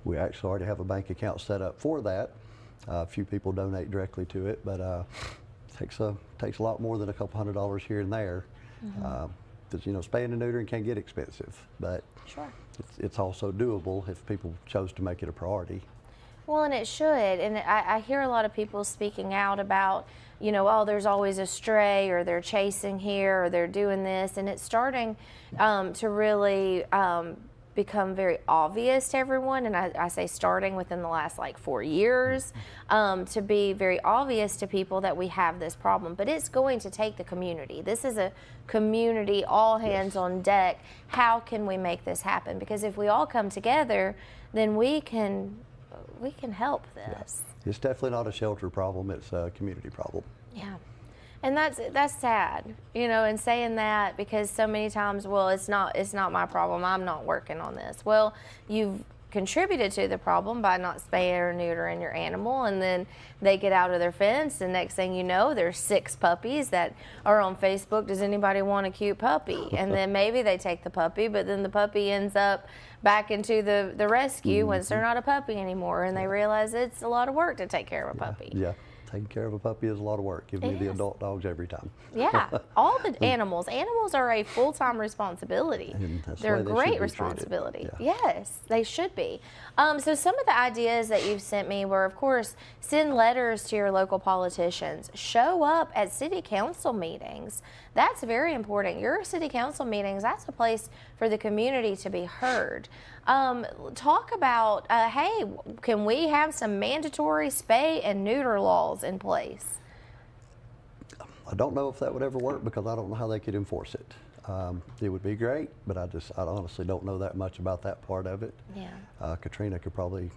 We actually already have a bank account set up for that. A few people donate directly to it, but takes a lot more than a couple $100s here and there. Because spaying and neutering can get expensive, but sure, it's also doable if people chose to make it a priority. Well, and it should. And I hear a lot of people speaking out about, oh, there's always a stray, or they're chasing here, or they're doing this. And it's starting to really become very obvious to everyone. And I say starting within the last 4 years, to be very obvious to people that we have this problem. But it's going to take the community. This is a community, all hands on deck. How can we make this happen? Because if we all come together, then we can help this. Yeah. It's definitely not a shelter problem, it's a community problem. Yeah. And that's sad, and saying that, because so many times, well, it's not my problem, I'm not working on this. Well, you've contributed to the problem by not spaying or neutering your animal, and then they get out of their fence, and next thing you know, there's 6 puppies that are on Facebook. Does anybody want a cute puppy? And then maybe they take the puppy, but then the puppy ends up back into the rescue once they're not a puppy anymore, and they realize it's a lot of work to take care of a puppy. Yeah. Taking care of a puppy is a lot of work. Give me the adult dogs every time. Yeah, all the animals. Animals are a full-time responsibility. They're a great responsibility. Yeah. Yes, they should be. So some of the ideas that you've sent me were, of course, send letters to your local politicians. Show up at city council meetings. That's very important. Your city council meetings, that's a place for the community to be heard. Talk about, hey, can we have some mandatory spay and neuter laws in place? I don't know if that would ever work, because I don't know how they could enforce it. It would be great, but I honestly don't know that much about that part of it. Yeah. Katrina could probably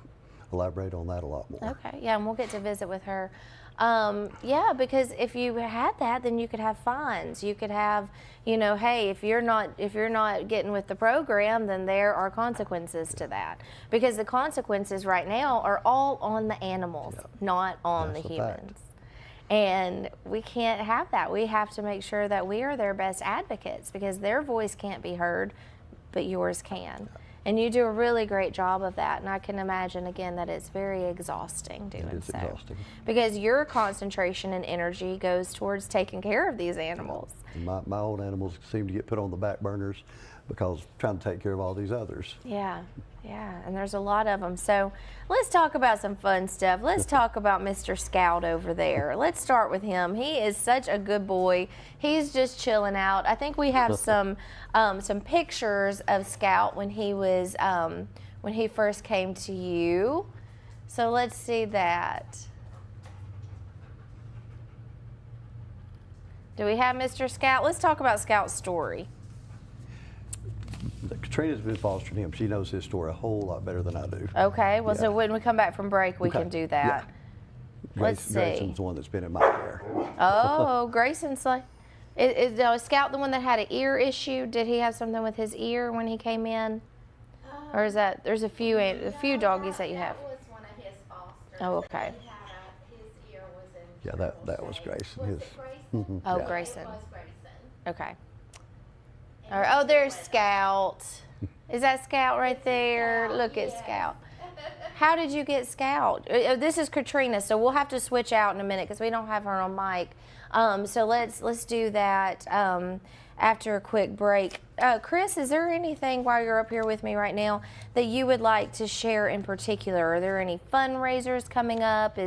elaborate on that a lot more. Okay, yeah, and we'll get to visit with her. Yeah, because if you had that, then you could have fines. You could have, hey, if you're not getting with the program, then there are consequences to that. Because the consequences right now are all on the animals, not on the humans. And we can't have that. We have to make sure that we are their best advocates, because their voice can't be heard, but yours can. And you do a really great job of that, and I can imagine, again, that it's very exhausting doing so. It is exhausting. Because your concentration and energy goes towards taking care of these animals. My own animals seem to get put on the back burners because trying to take care of all these others. Yeah, and there's a lot of them. So let's talk about some fun stuff. Let's talk about Mr. Scout over there. Let's start with him. He is such a good boy. He's just chilling out. I think we have some pictures of Scout when he was when he first came to you. So let's see that. Do we have Mr. Scout? Let's talk about Scout's story. Katrina's been fostering him. She knows his story a whole lot better than I do. Okay, well, so when we come back from break, we can do that. Yeah. Let's see. Grayson's the one that's been in my hair. Oh, Grayson's is Scout the one that had an ear issue? Did he have something with his ear when he came in? Or is that, there's a few doggies that you have? That was one of his fosters. Oh, okay. His ear was in Yeah, that was Grayson. Was it Grayson? Oh, yeah. Grayson. It was Grayson. Okay. All right. Oh, there's Scout. Is that Scout right there? Scout, Look at Scout. How did you get Scout? This is Katrina, so we'll have to switch out in a minute because we don't have her on mic. So let's do that after a quick break. Chris, is there anything while you're up here with me right now that you would like to share in particular? Are there any fundraisers coming up?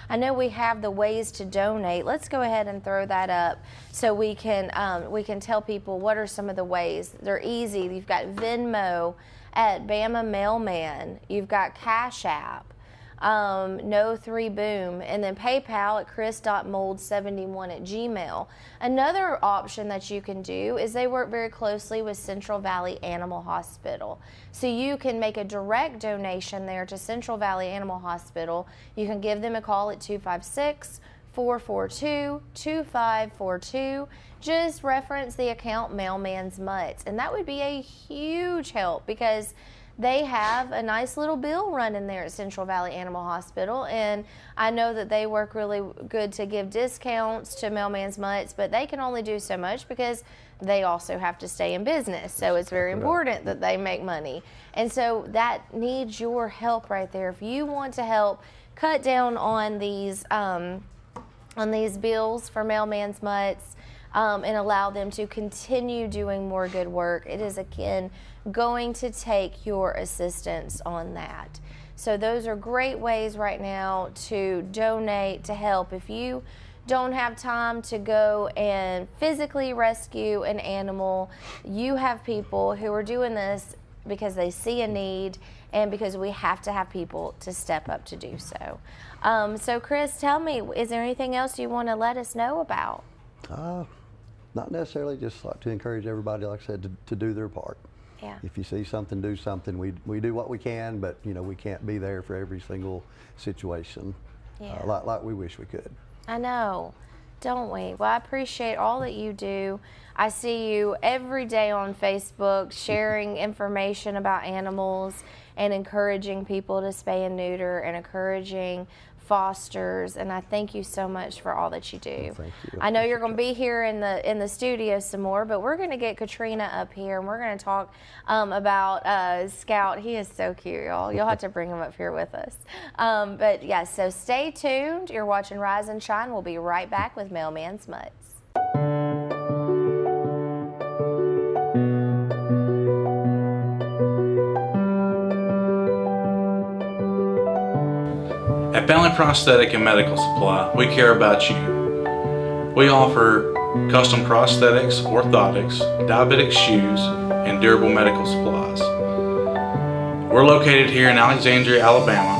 I know we have the ways to donate. Let's go ahead and throw that up so we can tell people what are some of the ways. They're easy. You've got Venmo at Bama Mailman. You've got Cash App. no3boom, and then PayPal at chris.mold71@gmail. Another option that you can do is they work very closely with Central Valley Animal Hospital. So you can make a direct donation there to Central Valley Animal Hospital. You can give them a call at 256-442-2542. Just reference the account Mailman's Mutts, and that would be a huge help because they have a nice little bill running there at Central Valley Animal Hospital, and I know that they work really good to give discounts to Mailman's Mutts, but they can only do so much because they also have to stay in business. So it's very important that they make money. And so that needs your help right there. If you want to help cut down on these bills for Mailman's Mutts, and allow them to continue doing more good work, it is again going to take your assistance on that. So those are great ways right now to donate, to help. If you don't have time to go and physically rescue an animal, you have people who are doing this because they see a need and because we have to have people to step up to do so. So Chris, tell me, is there anything else you want to let us know about? Not necessarily, just like to encourage everybody, like I said, to do their part. Yeah. If you see something, do something. We do what we can, but we can't be there for every single situation like we wish we could. I know, don't we? Well, I appreciate all that you do. I see you every day on Facebook sharing information about animals and encouraging people to spay and neuter and encouraging fosters, and I thank you so much for all that you do. Thank you. I know you're going to be here in the studio some more, but we're going to get Katrina up here and we're going to talk about Scout. He is so cute, y'all. You'll have to bring him up here with us. But yeah, so stay tuned. You're watching Rise and Shine. We'll be right back with Mailman's Mutts. At Family Prosthetic and Medical Supply, we care about you. We offer custom prosthetics, orthotics, diabetic shoes, and durable medical supplies. We're located here in Alexandria, Alabama,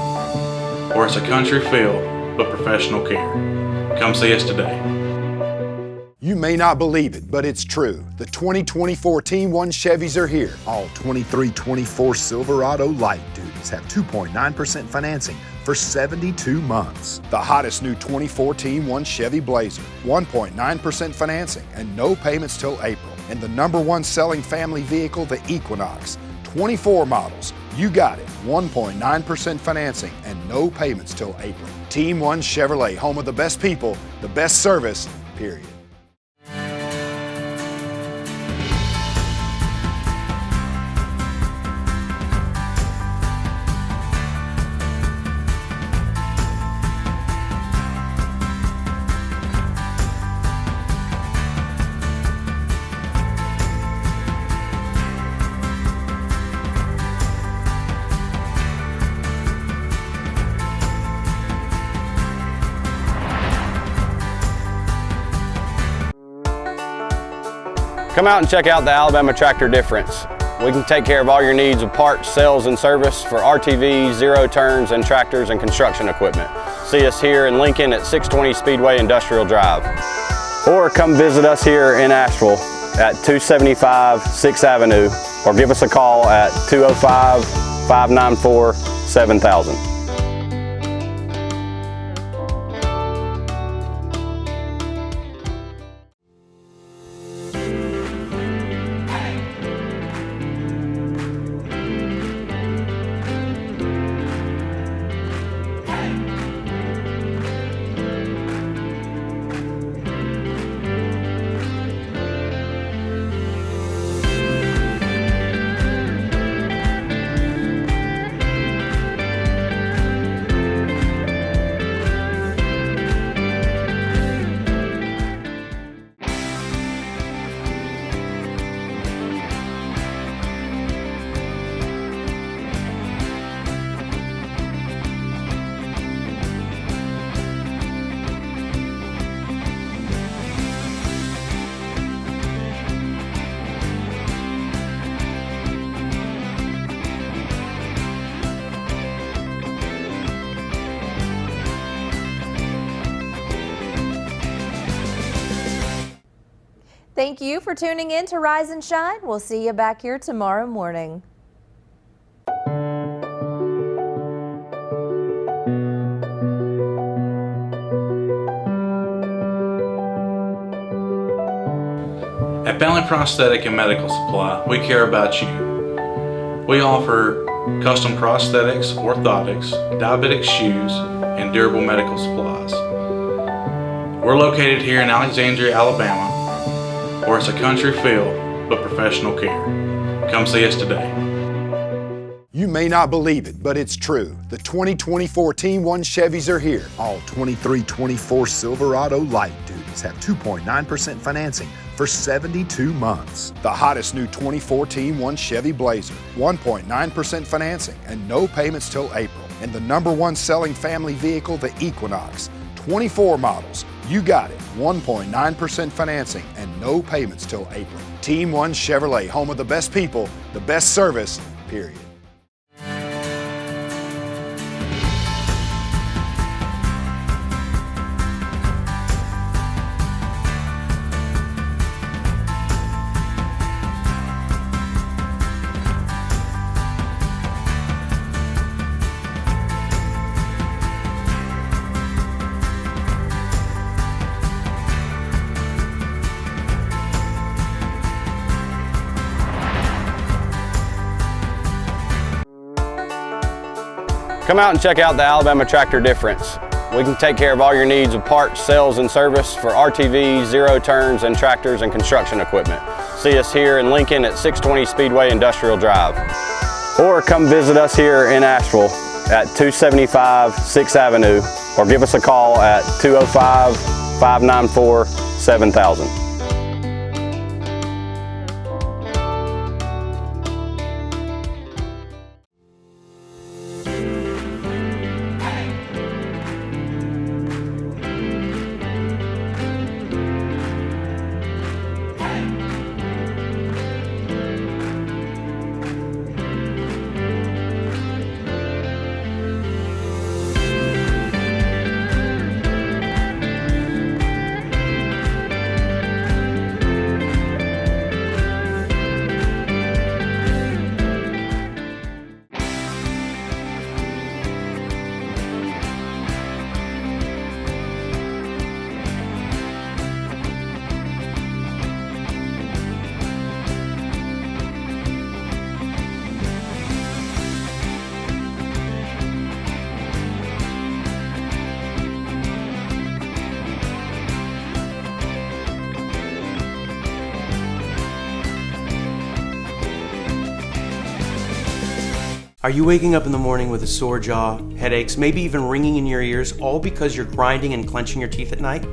where it's a country feel but professional care. Come see us today. You may not believe it, but it's true. The 2024 Team 1 Chevys are here. All 2324 Silverado light duties have 2.9% financing for 72 months. The hottest new 24 Team 1 Chevy Blazer, 1.9% financing and no payments till April. And the #1 selling family vehicle, the Equinox, 24 models. You got it, 1.9% financing and no payments till April. Team 1 Chevrolet, home of the best people, the best service, period. Come out and check out the Alabama Tractor difference. We can take care of all your needs of parts, sales, and service for RTVs, zero turns, and tractors and construction equipment. See us here in Lincoln at 620 Speedway Industrial Drive. Or come visit us here in Asheville at 275 6th Avenue, or give us a call at 205-594-7000. Thank you for tuning in to Rise and Shine. We'll see you back here tomorrow morning. At Bentley Prosthetic and Medical Supply, we care about you. We offer custom prosthetics, orthotics, diabetic shoes, and durable medical supplies. We're located here in Alexandria, Alabama, where it's a country feel but professional care. Come see us today. You may not believe it, but it's true. The 2024 Team 1 Chevys are here. All 23-24 Silverado light duties have 2.9% financing for 72 months. The hottest new 24 Team 1 Chevy Blazer, 1.9% financing and no payments till April. And the #1 selling family vehicle, the Equinox, 24 models. You got it, 1.9% financing and no payments till April. Team 1 Chevrolet, home of the best people, the best service, period. Come out and check out the Alabama Tractor difference. We can take care of all your needs of parts, sales, and service for RTVs, zero turns, and tractors and construction equipment. See us here in Lincoln at 620 Speedway Industrial Drive. Or come visit us here in Asheville at 275 6th Avenue, or give us a call at 205-594-7000. Are you waking up in the morning with a sore jaw, headaches, maybe even ringing in your ears, all because you're grinding and clenching your teeth at night?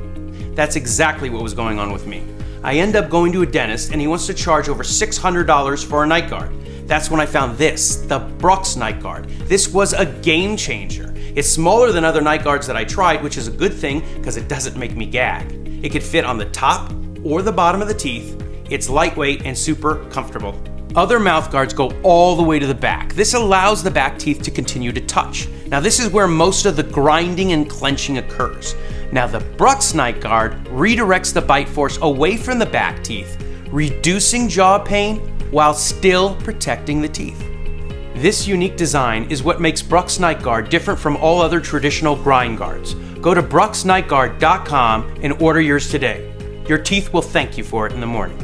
That's exactly what was going on with me. I end up going to a dentist and he wants to charge over $600 for a night guard. That's when I found this, the Brooks Night Guard. This was a game changer. It's smaller than other night guards that I tried, which is a good thing because it doesn't make me gag. It could fit on the top or the bottom of the teeth. It's lightweight and super comfortable. Other mouth guards go all the way to the back. This allows the back teeth to continue to touch. Now this is where most of the grinding and clenching occurs. Now the Brooks Night Guard redirects the bite force away from the back teeth, reducing jaw pain while still protecting the teeth. This unique design is what makes Brooks Night Guard different from all other traditional grind guards. Go to brooksnightguard.com and order yours today. Your teeth will thank you for it in the morning.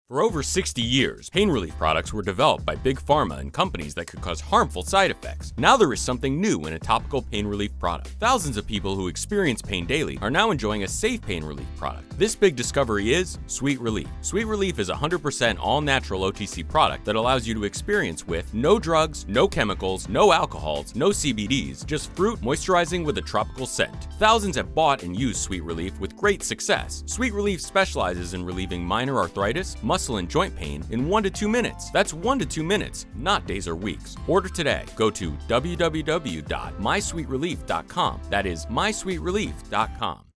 For over 60 years, pain relief products were developed by big pharma and companies that could cause harmful side effects. Now there is something new in a topical pain relief product. Thousands of people who experience pain daily are now enjoying a safe pain relief product. This big discovery is Sweet Relief. Sweet Relief is a 100% all-natural OTC product that allows you to experience with no drugs, no chemicals, no alcohols, no CBDs, just fruit moisturizing with a tropical scent. Thousands have bought and used Sweet Relief with great success. Sweet Relief specializes in relieving minor arthritis, muscle and joint pain in 1 to 2 minutes. That's 1 to 2 minutes, not days or weeks. Order today. Go to www.mysweetrelief.com. That is mysweetrelief.com.